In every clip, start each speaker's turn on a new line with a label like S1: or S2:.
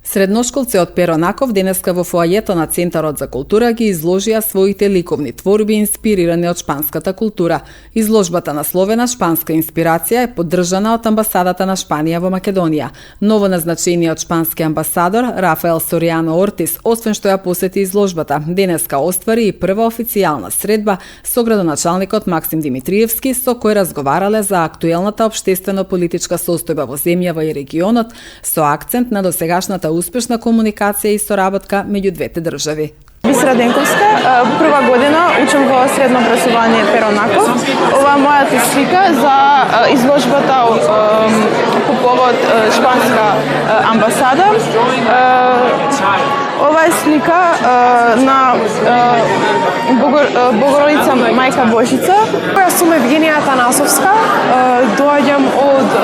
S1: Средношколци од Перонаков денеска во фоајето на Центарот за култура ги изложија своите ликовни творби инспирирани од шпанската култура. Изложбата насловена Шпанска инспирација е поддржана од амбасадата на Шпанија во Македонија. Новоназначениот шпански амбасадор Рафаел Соријано Ортис, освен што ја посети изложбата, денеска оствари и прва официјална средба со градоначалникот Максим Димитриевски, со кој разговарале за актуелната општествено-политичка состојба во земјава и регионот, со акцент на досегашната успешна комуникација и соработка меѓу двете држави.
S2: Бисера Денковска, прва година учам во средно образование Перонаков. Ова е мојата слика за изложбата по повод шпанска амбасада. Ова е слика на Богородица Мајка Божица. Јас сум Евгенија Танасовска, доаѓам од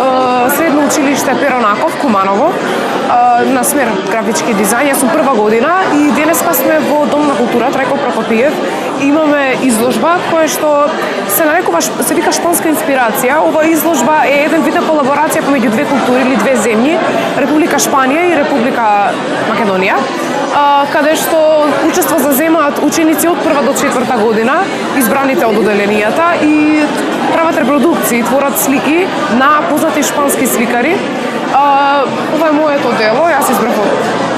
S2: средно училиште Перонаков, Куманово, на смер графички дизајн. Јас сум прва година и денеска сме во Дом на култура Трајко Прокопиев. Имаме изложба која што се вика Шпанска инспирација. Ова изложба е еден вид на колаборација помеѓу две култури или две земји, Република Шпанија и Република Македонија, каде што учество заземаат ученици од прва до четврта година, избраните од оделенијата, и прават репродукции, творат слики на познати шпански сликари. Ова е моето дело, јас избрав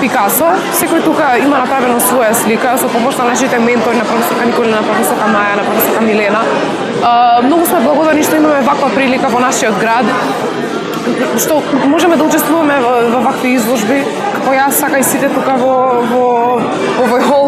S2: Пикасо. Секој тука има направено своја слика со помош на нашите ментори, на професорка Николина, на професорка Маја, на професорка Милена. Многу сме благодарни што имаме ваква прилика во нашиот град, што можеме да учествуваме во вакви изложби, како јас, сака и сите тука во овој хол